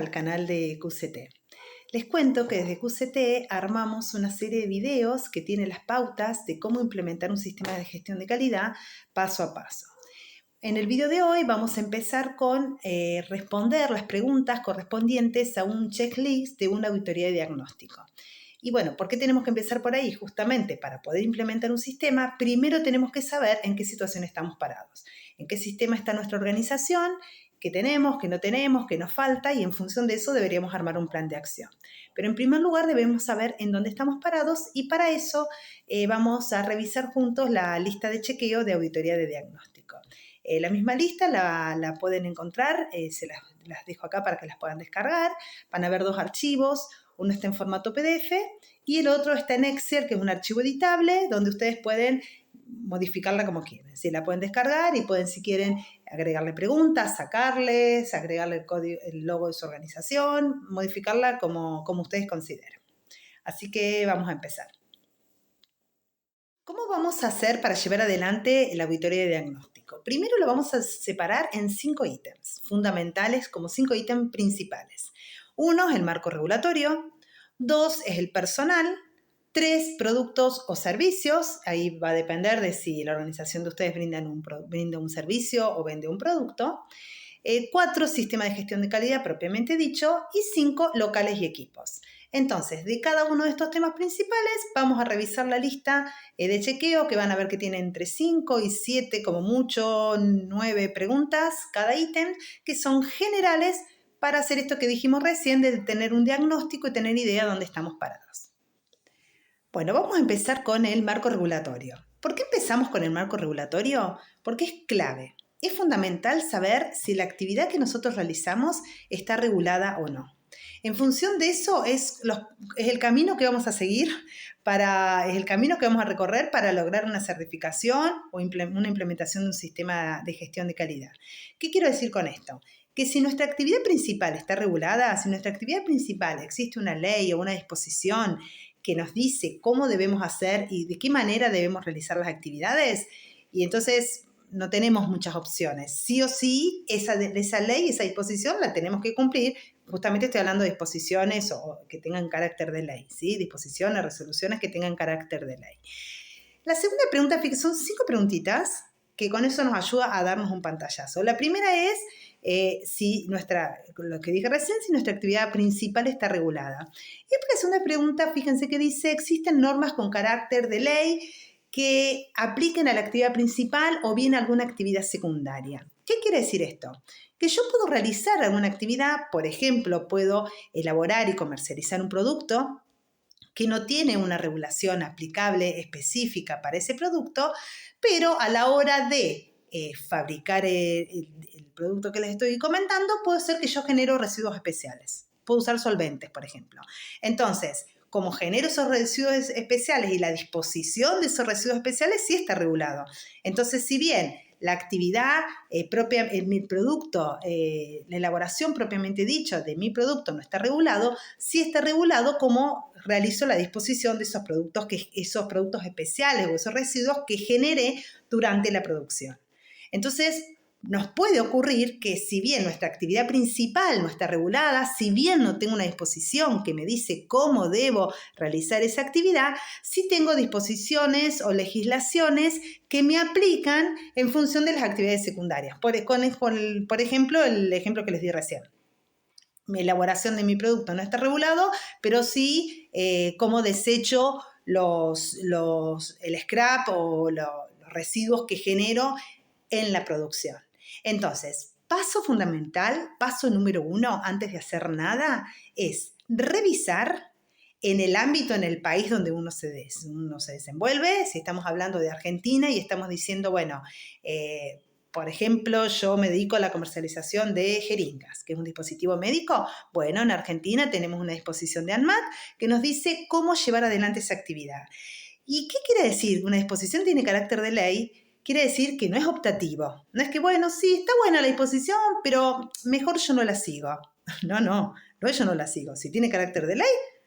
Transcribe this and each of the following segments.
al canal de QCT. Les cuento que desde QCT armamos una serie de videos que tiene las pautas de cómo implementar un sistema de gestión de calidad paso a paso. En el video de hoy vamos a empezar con responder las preguntas correspondientes a un checklist de una auditoría de diagnóstico. Y bueno, ¿por qué tenemos que empezar por ahí? Justamente para poder implementar un sistema, primero tenemos que saber en qué situación estamos parados, en qué sistema está nuestra organización, qué tenemos, qué no tenemos, qué nos falta, y en función de eso deberíamos armar un plan de acción. Pero en primer lugar debemos saber en dónde estamos parados y para eso vamos a revisar juntos la lista de chequeo de auditoría de diagnóstico. La misma lista la pueden encontrar, se las dejo acá para que las puedan descargar. Van a ver dos archivos, uno está en formato PDF y el otro está en Excel, que es un archivo editable, donde ustedes pueden modificarla como quieren. ¿Sí? La pueden descargar y pueden, si quieren, agregarle preguntas, agregarle el código, el logo de su organización, modificarla como ustedes consideren. Así que vamos a empezar. ¿Cómo vamos a hacer para llevar adelante la auditoría de diagnóstico? Primero lo vamos a separar en 5 ítems fundamentales, como 5 ítems principales. 1 es el marco regulatorio, 2 es el personal, 3 productos o servicios, ahí va a depender de si la organización de ustedes brinda un servicio o vende un producto, 4 sistema de gestión de calidad propiamente dicho y 5 locales y equipos. Entonces, de cada uno de estos temas principales vamos a revisar la lista de chequeo, que van a ver que tiene entre 5 y 7, como mucho, 9 preguntas cada ítem, que son generales para hacer esto que dijimos recién, de tener un diagnóstico y tener idea de dónde estamos parados. Bueno, vamos a empezar con el marco regulatorio. ¿Por qué empezamos con el marco regulatorio? Porque es clave. Es fundamental saber si la actividad que nosotros realizamos está regulada o no. En función de eso es el camino que vamos a seguir, es el camino que vamos a recorrer para lograr una certificación o una implementación de un sistema de gestión de calidad. ¿Qué quiero decir con esto? Que si nuestra actividad principal está regulada, si nuestra actividad principal existe una ley o una disposición que nos dice cómo debemos hacer y de qué manera debemos realizar las actividades, y entonces no tenemos muchas opciones. Sí o sí, esa ley, esa disposición la tenemos que cumplir. Justamente estoy hablando de disposiciones o que tengan carácter de ley, ¿sí? Disposiciones, resoluciones que tengan carácter de ley. La segunda pregunta, son 5 preguntitas que con eso nos ayuda a darnos un pantallazo. La primera es lo que dije recién, si nuestra actividad principal está regulada. Y por la segunda pregunta, fíjense que dice, ¿existen normas con carácter de ley que apliquen a la actividad principal o bien a alguna actividad secundaria? ¿Qué quiere decir esto? Que yo puedo realizar alguna actividad, por ejemplo, puedo elaborar y comercializar un producto que no tiene una regulación aplicable específica para ese producto, pero a la hora de fabricar el producto que les estoy comentando, puede ser que yo genero residuos especiales. Puedo usar solventes, por ejemplo. Entonces, como genero esos residuos especiales y la disposición de esos residuos especiales sí está regulado. Entonces, si bien la actividad propia en mi producto, la elaboración propiamente dicha de mi producto no está regulado, sí está regulado cómo realizo la disposición de esos productos especiales o esos residuos que generé durante la producción. Entonces, nos puede ocurrir que si bien nuestra actividad principal no está regulada, si bien no tengo una disposición que me dice cómo debo realizar esa actividad, sí tengo disposiciones o legislaciones que me aplican en función de las actividades secundarias. Por ejemplo, el ejemplo que les di recién. Mi elaboración de mi producto no está regulado, pero sí cómo desecho el scrap o los residuos que genero en la producción. Entonces, paso fundamental, paso número 1, antes de hacer nada, es revisar en el ámbito, en el país donde uno se desenvuelve. Si estamos hablando de Argentina y estamos diciendo, bueno, por ejemplo, yo me dedico a la comercialización de jeringas, que es un dispositivo médico. Bueno, en Argentina tenemos una disposición de ANMAT que nos dice cómo llevar adelante esa actividad. ¿Y qué quiere decir? Una disposición tiene carácter de ley. Quiere decir que no es optativo. No es que, bueno, sí, está buena la disposición, pero mejor yo no la sigo. No, yo no la sigo. Si tiene carácter de ley,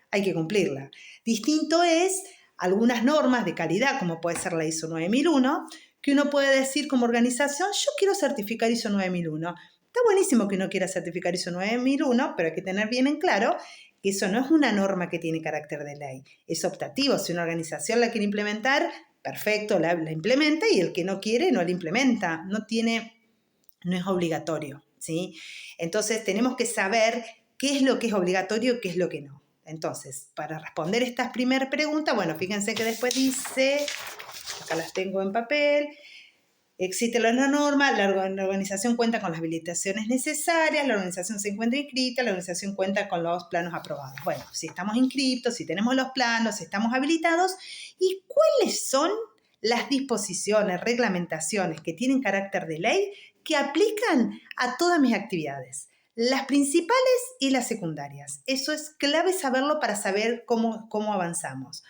hay que cumplirla. Distinto es algunas normas de calidad, como puede ser la ISO 9001, que uno puede decir como organización, yo quiero certificar ISO 9001. Está buenísimo que uno quiera certificar ISO 9001, pero hay que tener bien en claro que eso no es una norma que tiene carácter de ley. Es optativo. Si una organización la quiere implementar, perfecto, la implementa, y el que no quiere no la implementa. No es obligatorio, ¿sí? Entonces tenemos que saber qué es lo que es obligatorio y qué es lo que no. Entonces, para responder esta primera pregunta, bueno, fíjense que después dice, acá las tengo en papel, existe la norma, la organización cuenta con las habilitaciones necesarias, la organización se encuentra inscrita, la organización cuenta con los planos aprobados. Bueno, si estamos inscritos, si tenemos los planos, si estamos habilitados, ¿y cuáles son las disposiciones, reglamentaciones que tienen carácter de ley que aplican a todas mis actividades? Las principales y las secundarias. Eso es clave saberlo para saber cómo avanzamos.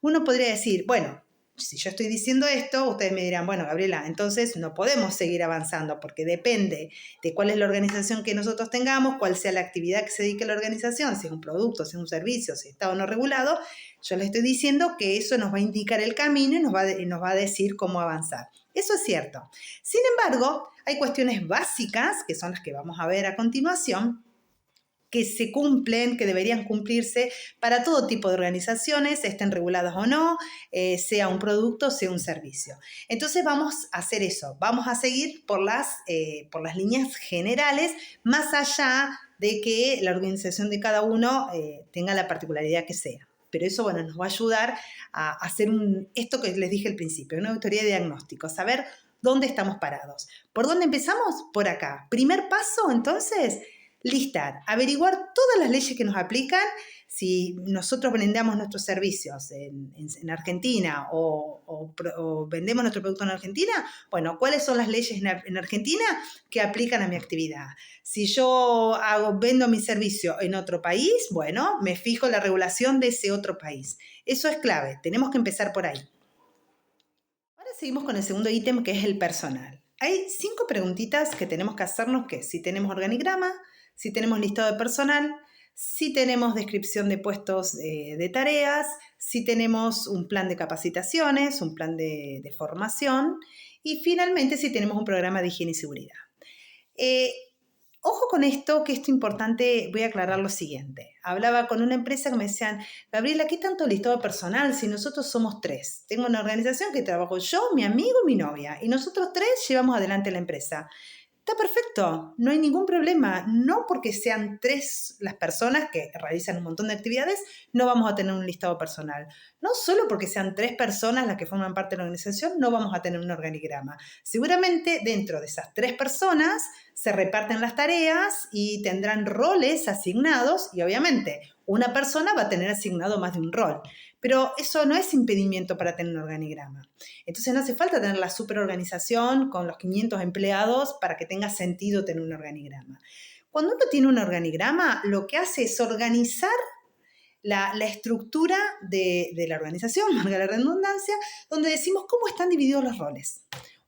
Uno podría decir, bueno, si yo estoy diciendo esto, ustedes me dirán, bueno, Gabriela, entonces no podemos seguir avanzando porque depende de cuál es la organización que nosotros tengamos, cuál sea la actividad que se dedique a la organización, si es un producto, si es un servicio, si está o no regulado. Yo les estoy diciendo que eso nos va a indicar el camino y nos va a decir cómo avanzar. Eso es cierto. Sin embargo, hay cuestiones básicas, que son las que vamos a ver a continuación, que se cumplen, que deberían cumplirse para todo tipo de organizaciones, estén reguladas o no, sea un producto, sea un servicio. Entonces vamos a hacer eso, vamos a seguir por las líneas generales, más allá de que la organización de cada uno tenga la particularidad que sea. Pero eso, bueno, nos va a ayudar a hacer esto que les dije al principio, una auditoría de diagnóstico, saber dónde estamos parados. ¿Por dónde empezamos? Por acá. Primer paso, entonces, listar, averiguar todas las leyes que nos aplican. Si nosotros brindamos nuestros servicios en Argentina o vendemos nuestro producto en Argentina, bueno, ¿cuáles son las leyes en Argentina que aplican a mi actividad? Si yo vendo mi servicio en otro país, bueno, me fijo la regulación de ese otro país. Eso es clave, tenemos que empezar por ahí. Ahora seguimos con el segundo ítem, que es el personal. Hay 5 preguntitas que tenemos que hacernos, que si tenemos organigrama, si tenemos listado de personal, si tenemos descripción de puestos de tareas, si tenemos un plan de capacitaciones, un plan de formación, y finalmente si tenemos un programa de higiene y seguridad. Ojo con esto, que esto es importante, voy a aclarar lo siguiente. Hablaba con una empresa que me decían, Gabriela, ¿qué tanto listado de personal si nosotros somos 3? Tengo una organización que trabajo yo, mi amigo y mi novia, y nosotros 3 llevamos adelante la empresa. Está perfecto, no hay ningún problema. No porque sean 3 las personas que realizan un montón de actividades, no vamos a tener un listado personal. No solo porque sean 3 personas las que forman parte de la organización, no vamos a tener un organigrama. Seguramente dentro de esas 3 personas se reparten las tareas y tendrán roles asignados, y obviamente una persona va a tener asignado más de un rol. Pero eso no es impedimento para tener un organigrama. Entonces no hace falta tener la superorganización con los 500 empleados para que tenga sentido tener un organigrama. Cuando uno tiene un organigrama, lo que hace es organizar la estructura de la organización, valga la redundancia, donde decimos cómo están divididos los roles.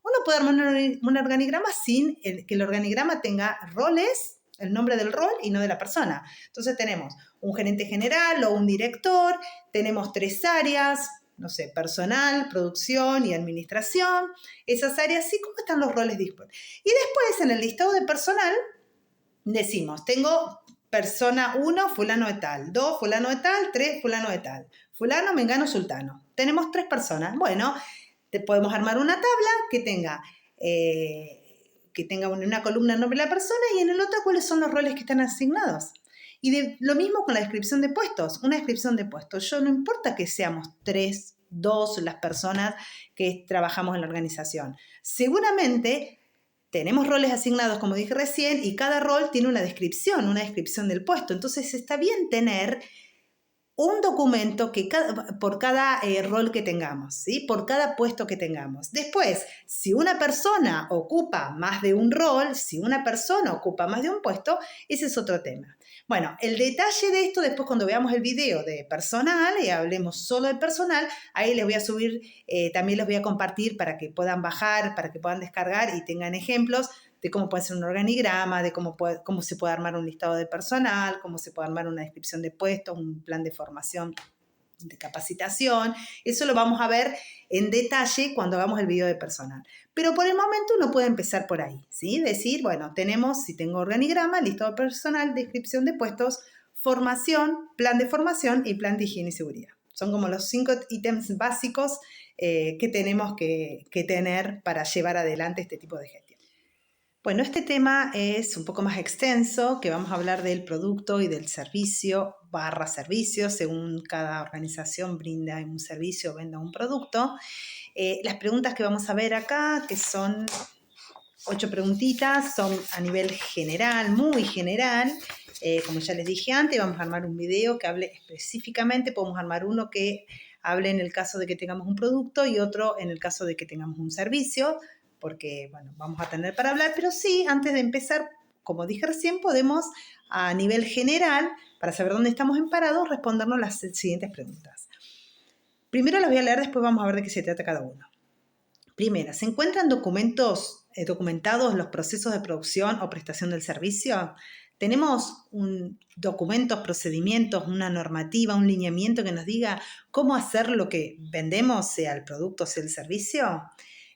Uno puede armar un organigrama sin que el organigrama tenga roles, el nombre del rol y no de la persona. Entonces tenemos un gerente general o un director, tenemos 3 áreas, no sé, personal, producción y administración. Esas áreas, sí, ¿cómo están los roles disponibles? Y después en el listado de personal decimos, tengo persona 1, fulano de tal, 2, fulano de tal, 3, fulano de tal, fulano, mengano, sultano. Tenemos 3 personas. Bueno, podemos armar una tabla que tenga una columna el nombre de la persona y en el otro cuáles son los roles que están asignados. Y lo mismo con la descripción de puestos. Una descripción de puestos. Yo no importa que seamos 3, 2 las personas que trabajamos en la organización. Seguramente tenemos roles asignados, como dije recién, y cada rol tiene una descripción del puesto. Entonces está bien tener un documento por cada rol que tengamos, ¿sí? Por cada puesto que tengamos. Después, si una persona ocupa más de un rol, si una persona ocupa más de un puesto, ese es otro tema. Bueno, el detalle de esto, después cuando veamos el video de personal y hablemos solo de personal, ahí les voy a subir, también les voy a compartir para que puedan bajar, para que puedan descargar y tengan ejemplos de cómo puede ser un organigrama, de cómo se puede armar un listado de personal, cómo se puede armar una descripción de puestos, un plan de formación de capacitación. Eso lo vamos a ver en detalle cuando hagamos el video de personal. Pero por el momento uno puede empezar por ahí, ¿sí? Decir, bueno, si tengo organigrama, listado de personal, descripción de puestos, formación, plan de formación y plan de higiene y seguridad. Son como los 5 ítems básicos que tenemos que tener para llevar adelante este tipo de gestión. Bueno, este tema es un poco más extenso, que vamos a hablar del producto y del servicio /servicio, según cada organización brinda un servicio o venda un producto. Las preguntas que vamos a ver acá, que son 8 preguntitas, son a nivel general, muy general. Como ya les dije antes, vamos a armar un video que hable específicamente, podemos armar uno que hable en el caso de que tengamos un producto y otro en el caso de que tengamos un servicio, porque, bueno, vamos a tener para hablar, pero sí, antes de empezar, como dije recién, podemos a nivel general, para saber dónde estamos parados, respondernos las siguientes preguntas. Primero las voy a leer, después vamos a ver de qué se trata cada uno. Primera, ¿se encuentran documentados los procesos de producción o prestación del servicio? ¿Tenemos documentos, procedimientos, una normativa, un lineamiento que nos diga cómo hacer lo que vendemos, sea el producto o sea el servicio?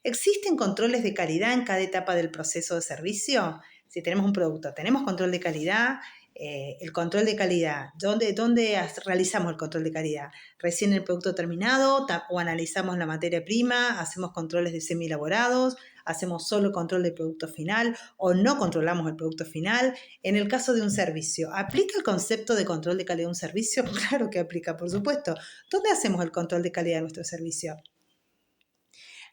¿Existen controles de calidad en cada etapa del proceso de servicio? Si tenemos un producto, ¿tenemos control de calidad? El control de calidad, ¿dónde realizamos el control de calidad? ¿Recién el producto terminado o analizamos la materia prima, hacemos controles de semi-elaborados, hacemos solo control del producto final o no controlamos el producto final? En el caso de un servicio, ¿aplica el concepto de control de calidad de un servicio? Claro que aplica, por supuesto. ¿Dónde hacemos el control de calidad de nuestro servicio?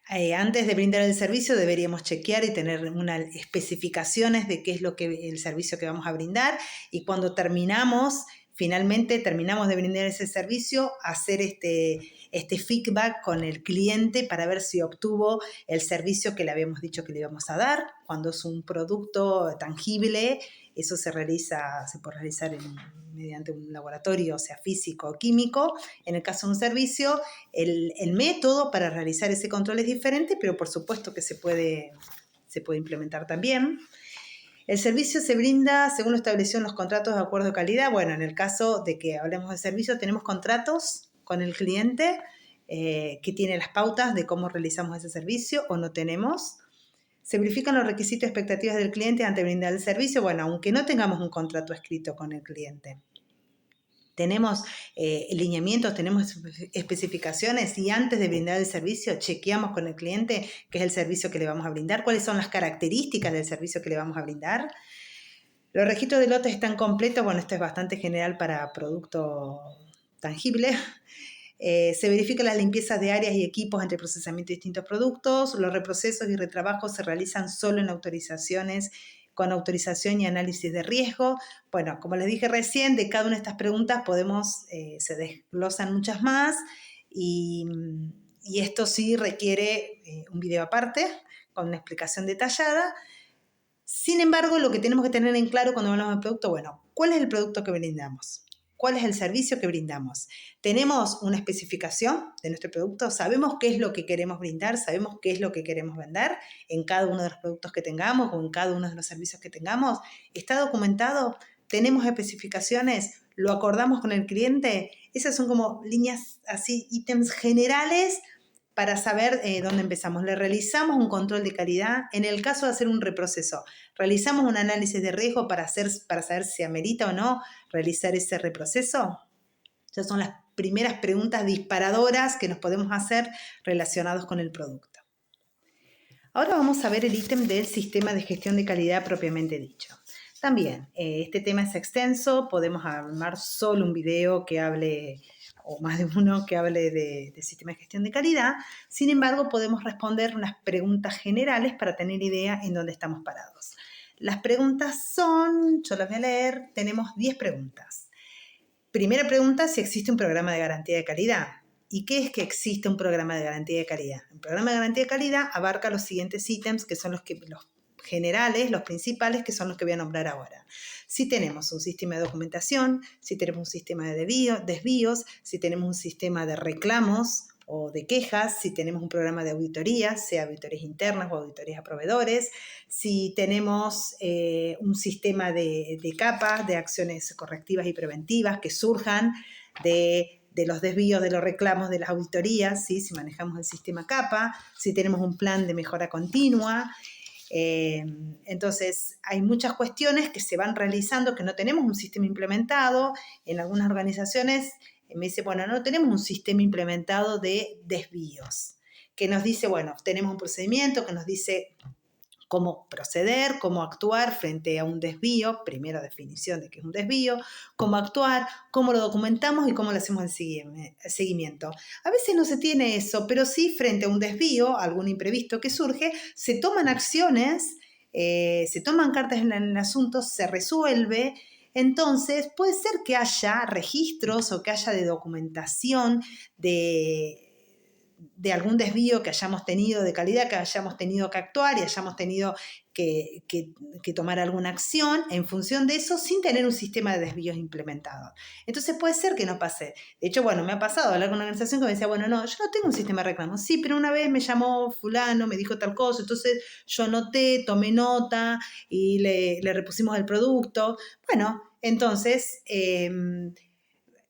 Antes de brindar el servicio deberíamos chequear y tener unas especificaciones de qué es el servicio que vamos a brindar, y cuando finalmente terminamos de brindar ese servicio, hacer este feedback con el cliente para ver si obtuvo el servicio que le habíamos dicho que le íbamos a dar. Cuando es un producto tangible, eso se puede realizar mediante un laboratorio, sea físico o químico. En el caso de un servicio, el método para realizar ese control es diferente, pero por supuesto que se puede implementar también. El servicio se brinda según lo establecido en los contratos de acuerdo de calidad. Bueno, en el caso de que hablemos de servicio, tenemos contratos con el cliente que tiene las pautas de cómo realizamos ese servicio o no tenemos. ¿Se verifican los requisitos y expectativas del cliente antes de brindar el servicio? Bueno, aunque no tengamos un contrato escrito con el cliente. Tenemos lineamientos, tenemos especificaciones, y antes de brindar el servicio chequeamos con el cliente qué es el servicio que le vamos a brindar, cuáles son las características del servicio que le vamos a brindar. Los registros de lotes están completos. Bueno, esto es bastante general para producto tangible. Se verifican las limpiezas de áreas y equipos entre procesamiento de distintos productos. Los reprocesos y retrabajos se realizan solo con autorización y análisis de riesgo. Bueno, como les dije recién, de cada una de estas preguntas se desglosan muchas más, y esto sí requiere un video aparte con una explicación detallada. Sin embargo, lo que tenemos que tener en claro cuando hablamos de producto, bueno, ¿cuál es el producto que brindamos? ¿Cuál es el servicio que brindamos? ¿Tenemos una especificación de nuestro producto? ¿Sabemos qué es lo que queremos brindar? ¿Sabemos qué es lo que queremos vender en cada uno de los productos que tengamos o en cada uno de los servicios que tengamos? ¿Está documentado? ¿Tenemos especificaciones? ¿Lo acordamos con el cliente? Esas son como líneas así, ítems generales para saber dónde empezamos. Le realizamos un control de calidad. En el caso de hacer un reproceso, realizamos un análisis de riesgo para saber si amerita o no realizar ese reproceso. Esas son las primeras preguntas disparadoras que nos podemos hacer relacionados con el producto. Ahora vamos a ver el ítem del sistema de gestión de calidad propiamente dicho. También, este tema es extenso, podemos armar solo un video que hable, o más de uno que hable de sistema de gestión de calidad. Sin embargo, podemos responder unas preguntas generales para tener idea en dónde estamos parados. Las preguntas son, yo las voy a leer, tenemos 10 preguntas. Primera pregunta, si existe un programa de garantía de calidad. ¿Y qué es que existe un programa de garantía de calidad? Un programa de garantía de calidad abarca los siguientes ítems, que son los generales, los principales, que son los que voy a nombrar ahora. Si tenemos un sistema de documentación, si tenemos un sistema de desvíos, si tenemos un sistema de reclamos o de quejas, si tenemos un programa de auditorías, sea auditorías internas o auditorías a proveedores, si tenemos un sistema de capas, de acciones correctivas y preventivas que surjan de de los desvíos, de los reclamos, de las auditorías, ¿sí? Si manejamos el sistema CAPA, si tenemos un plan de mejora continua. Entonces, hay muchas cuestiones que se van realizando, que no tenemos un sistema implementado. En algunas organizaciones me dice, bueno, no tenemos un sistema implementado de desvíos, que nos dice, bueno, tenemos un procedimiento que nos dice cómo proceder, cómo actuar frente a un desvío, primera definición de qué es un desvío, cómo actuar, cómo lo documentamos y cómo le hacemos el seguimiento. A veces no se tiene eso, pero sí frente a un desvío, algún imprevisto que surge, se toman acciones, se toman cartas en el asunto, se resuelve. Entonces puede ser que haya registros o que haya de documentación de algún desvío que hayamos tenido de calidad, que hayamos tenido que actuar y hayamos tenido que tomar alguna acción en función de eso sin tener un sistema de desvíos implementado. Entonces puede ser que no pase. De hecho, bueno, me ha pasado hablar con una organización que me decía, bueno, no, yo no tengo un sistema de reclamos. Sí, pero una vez me llamó fulano, me dijo tal cosa, entonces yo anoté, tomé nota y le repusimos el producto. Bueno, entonces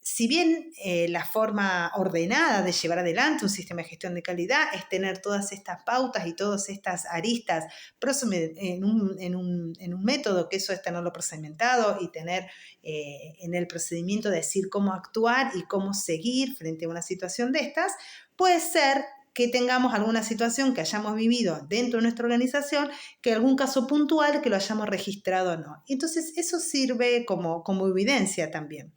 si bien la forma ordenada de llevar adelante un sistema de gestión de calidad es tener todas estas pautas y todas estas aristas en un método, que eso es tenerlo procedimentado y tener en el procedimiento decir cómo actuar y cómo seguir frente a una situación de estas, puede ser que tengamos alguna situación que hayamos vivido dentro de nuestra organización, que algún caso puntual que lo hayamos registrado o no. Entonces eso sirve como evidencia también.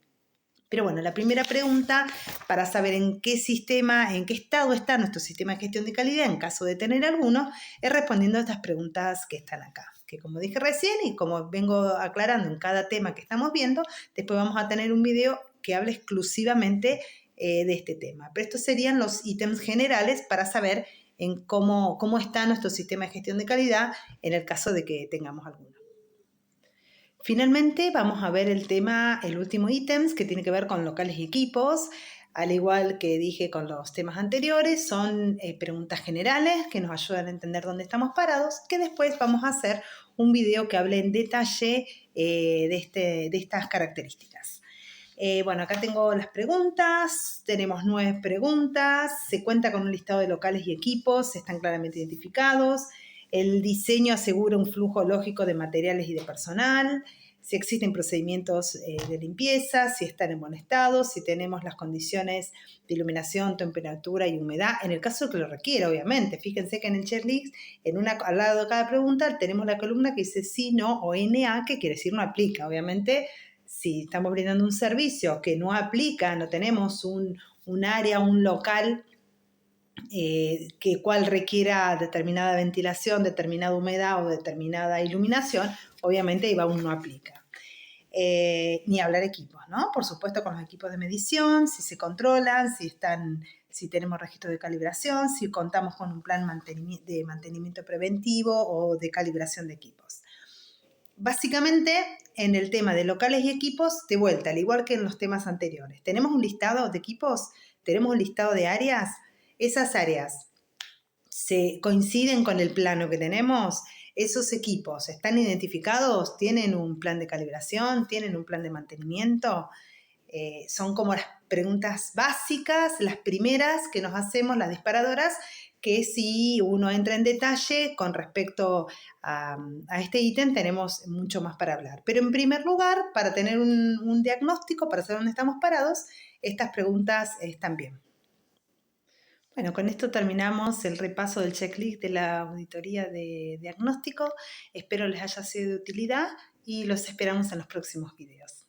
Pero bueno, la primera pregunta para saber en qué sistema, en qué estado está nuestro sistema de gestión de calidad, en caso de tener alguno, es respondiendo a estas preguntas que están acá. Que como dije recién y como vengo aclarando en cada tema que estamos viendo, después vamos a tener un video que hable exclusivamente de este tema. Pero estos serían los ítems generales para saber en cómo está nuestro sistema de gestión de calidad en el caso de que tengamos alguno. Finalmente vamos a ver el último ítem, que tiene que ver con locales y equipos. Al igual que dije con los temas anteriores, son preguntas generales que nos ayudan a entender dónde estamos parados, que después vamos a hacer un video que hable en detalle de estas características. Bueno, acá tengo las preguntas, tenemos 9 preguntas, se cuenta con un listado de locales y equipos, están claramente identificados. El diseño asegura un flujo lógico de materiales y de personal, si existen procedimientos de limpieza, si están en buen estado, si tenemos las condiciones de iluminación, temperatura y humedad, en el caso que lo requiera, obviamente. Fíjense que en el checklist, al lado de cada pregunta, tenemos la columna que dice sí, no o NA, que quiere decir no aplica. Obviamente, si estamos brindando un servicio que no aplica, no tenemos un área, un local cual requiera determinada ventilación, determinada humedad o determinada iluminación, obviamente IVA aún no aplica. Ni hablar equipos, ¿no? Por supuesto con los equipos de medición, si se controlan, si tenemos registro de calibración, si contamos con un plan de mantenimiento preventivo o de calibración de equipos. Básicamente, en el tema de locales y equipos, de vuelta, al igual que en los temas anteriores, tenemos un listado de equipos, tenemos un listado de áreas. Esas áreas se coinciden con el plano que tenemos. Esos equipos están identificados, tienen un plan de calibración, tienen un plan de mantenimiento. Son como las preguntas básicas, las primeras que nos hacemos, las disparadoras, que si uno entra en detalle con respecto a este ítem, tenemos mucho más para hablar. Pero en primer lugar, para tener un diagnóstico, para saber dónde estamos parados, estas preguntas están bien. Bueno, con esto terminamos el repaso del checklist de la auditoría de diagnóstico. Espero les haya sido de utilidad y los esperamos en los próximos videos.